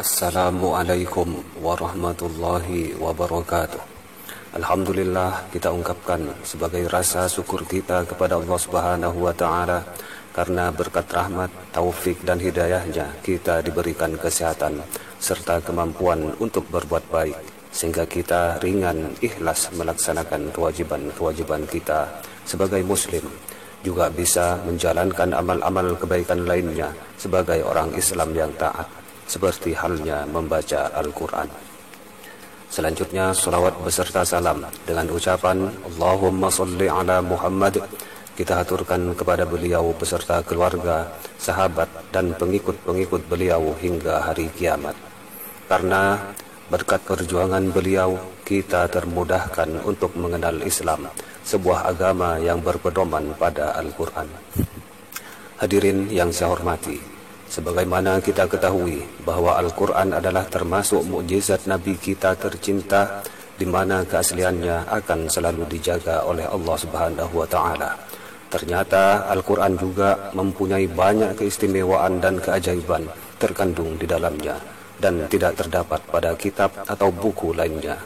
Assalamualaikum warahmatullahi wabarakatuh. Alhamdulillah, kita ungkapkan sebagai rasa syukur kita kepada Allah Subhanahu wa taala karena berkat rahmat, taufik dan hidayahnya kita diberikan kesehatan serta kemampuan untuk berbuat baik sehingga kita ringan ikhlas melaksanakan kewajiban-kewajiban kita sebagai muslim, juga bisa menjalankan amal-amal kebaikan lainnya sebagai orang Islam yang taat, seperti halnya membaca Al-Quran. Selanjutnya salawat beserta salam dengan ucapan Allahumma salli ala Muhammad kita haturkan kepada beliau beserta keluarga, sahabat dan pengikut-pengikut beliau hingga hari kiamat. Karena berkat perjuangan beliau kita termudahkan untuk mengenal Islam, sebuah agama yang berpedoman pada Al-Quran. Hadirin yang saya hormati, sebagaimana kita ketahui bahwa Al-Quran adalah termasuk mukjizat Nabi kita tercinta, di mana keasliannya akan selalu dijaga oleh Allah Subhanahu wa taala. Ternyata Al-Quran juga mempunyai banyak keistimewaan dan keajaiban terkandung di dalamnya dan tidak terdapat pada kitab atau buku lainnya.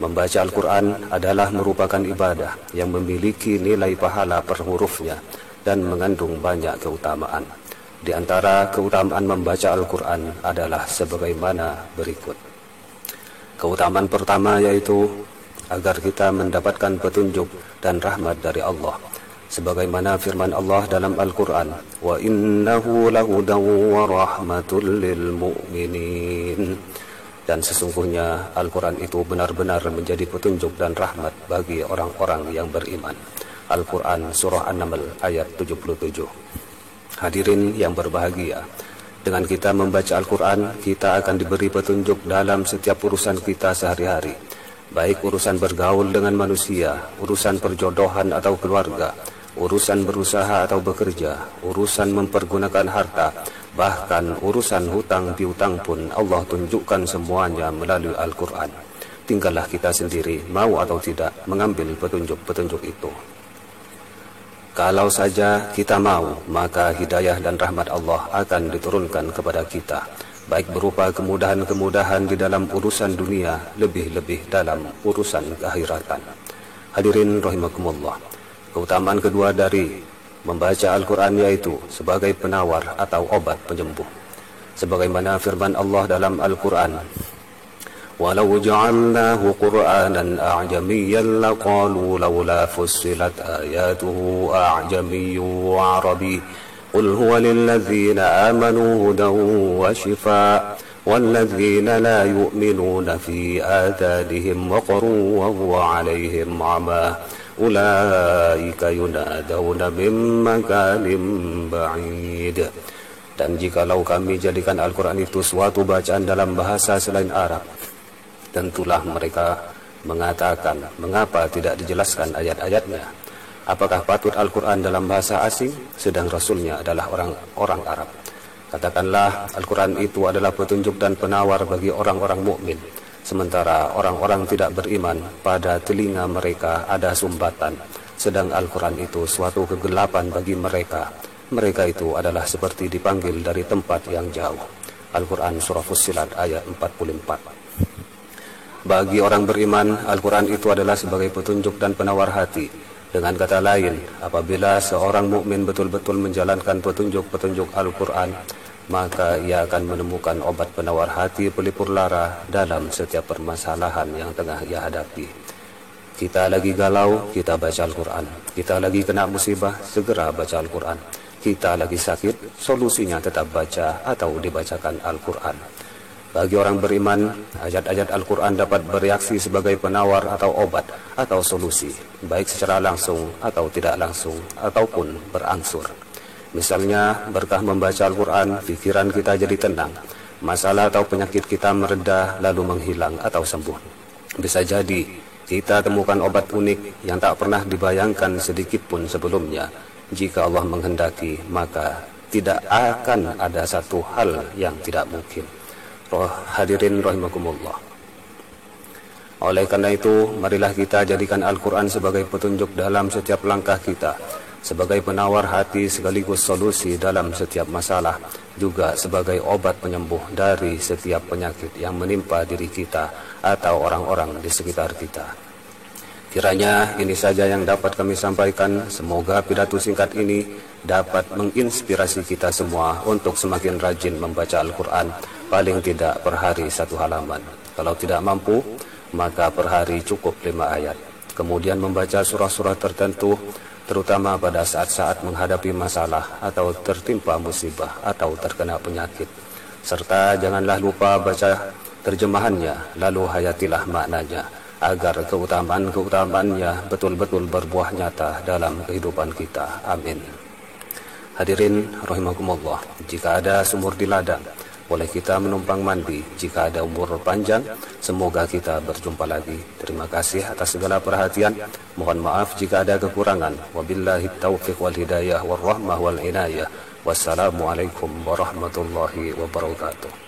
Membaca Al-Quran adalah merupakan ibadah yang memiliki nilai pahala per hurufnya dan mengandung banyak keutamaan. Di antara keutamaan membaca Al-Quran adalah sebagaimana berikut. Keutamaan pertama yaitu agar kita mendapatkan petunjuk dan rahmat dari Allah. Sebagaimana firman Allah dalam Al-Quran, wa innahu lahudan wa rahmatul lil mu'minin. Dan sesungguhnya Al-Quran itu benar-benar menjadi petunjuk dan rahmat bagi orang-orang yang beriman. Al-Quran Surah An-Naml ayat 77. Hadirin yang berbahagia, dengan kita membaca Al-Quran, kita akan diberi petunjuk dalam setiap urusan kita sehari-hari, baik urusan bergaul dengan manusia, urusan perjodohan atau keluarga, urusan berusaha atau bekerja, urusan mempergunakan harta, bahkan urusan hutang piutang pun Allah tunjukkan semuanya melalui Al-Quran. Tinggallah kita sendiri, mau atau tidak, mengambil petunjuk-petunjuk itu. Kalau saja kita mau, maka hidayah dan rahmat Allah akan diturunkan kepada kita, baik berupa kemudahan-kemudahan di dalam urusan dunia, lebih-lebih dalam urusan keakhiratan. Hadirin rahimakumullah, keutamaan kedua dari membaca Al-Quran yaitu sebagai penawar atau obat penyembuh. Sebagaimana firman Allah dalam Al-Quran, walau ja'alnahu Qur'anan a'jamiyyan laqalu laula fussilat ayatuhu a'jamiyyun wa arabi qul huwa lilladzina amanu hudan wa shifaa walladzina la yu'minuna fi adhanihim waqrun wa huwa 'alaihim 'ama ulaika yunadawna min makanin ba'id. Dan jikalau kami jadikan Al-Quran itu suatu bacaan dalam bahasa selain Arab, tentulah mereka mengatakan, mengapa tidak dijelaskan ayat-ayatnya? Apakah patut Al-Quran dalam bahasa asing, sedang Rasulnya adalah orang Arab? Katakanlah, Al-Quran itu adalah petunjuk dan penawar bagi orang-orang mukmin, sementara orang-orang tidak beriman, pada telinga mereka ada sumbatan, sedang Al-Quran itu suatu kegelapan bagi mereka. Mereka itu adalah seperti dipanggil dari tempat yang jauh. Al-Quran Surah Fussilat ayat 44. Bagi orang beriman, Al-Quran itu adalah sebagai petunjuk dan penawar hati. Dengan kata lain, apabila seorang mukmin betul-betul menjalankan petunjuk-petunjuk Al-Quran, maka ia akan menemukan obat penawar hati pelipur lara dalam setiap permasalahan yang tengah ia hadapi. Kita lagi galau, kita baca Al-Quran. Kita lagi kena musibah, segera baca Al-Quran. Kita lagi sakit, solusinya tetap baca atau dibacakan Al-Quran. Bagi orang beriman, ayat-ayat Al-Quran dapat bereaksi sebagai penawar atau obat atau solusi, baik secara langsung atau tidak langsung, ataupun berangsur. Misalnya, berkah membaca Al-Quran, pikiran kita jadi tenang, masalah atau penyakit kita mereda lalu menghilang atau sembuh. Bisa jadi, kita temukan obat unik yang tak pernah dibayangkan sedikit pun sebelumnya. Jika Allah menghendaki, maka tidak akan ada satu hal yang tidak mungkin. Hadirin rahimakumullah. Oleh karena itu, marilah kita jadikan Al-Quran sebagai petunjuk dalam setiap langkah kita, sebagai penawar hati sekaligus solusi dalam setiap masalah, juga sebagai obat penyembuh dari setiap penyakit yang menimpa diri kita atau orang-orang di sekitar kita. Kiranya ini saja yang dapat kami sampaikan. Semoga pidato singkat ini dapat menginspirasi kita semua untuk semakin rajin membaca Al-Quran, paling tidak per hari 1 halaman. Kalau tidak mampu, maka per hari cukup 5 ayat. Kemudian membaca surah-surah tertentu, terutama pada saat-saat menghadapi masalah atau tertimpa musibah atau terkena penyakit. Serta janganlah lupa baca terjemahannya, lalu hayatilah maknanya, agar keutamaan-keutamaannya betul-betul berbuah nyata dalam kehidupan kita. Amin. Hadirin rahimakumullah, jika ada sumur di ladang, boleh kita menumpang mandi. Jika ada umur panjang, semoga kita berjumpa lagi. Terima kasih atas segala perhatian. Mohon maaf jika ada kekurangan. Wabillahi taufiq wal hidayah wal rahmah wal inayah. Wassalamualaikum warahmatullahi wabarakatuh.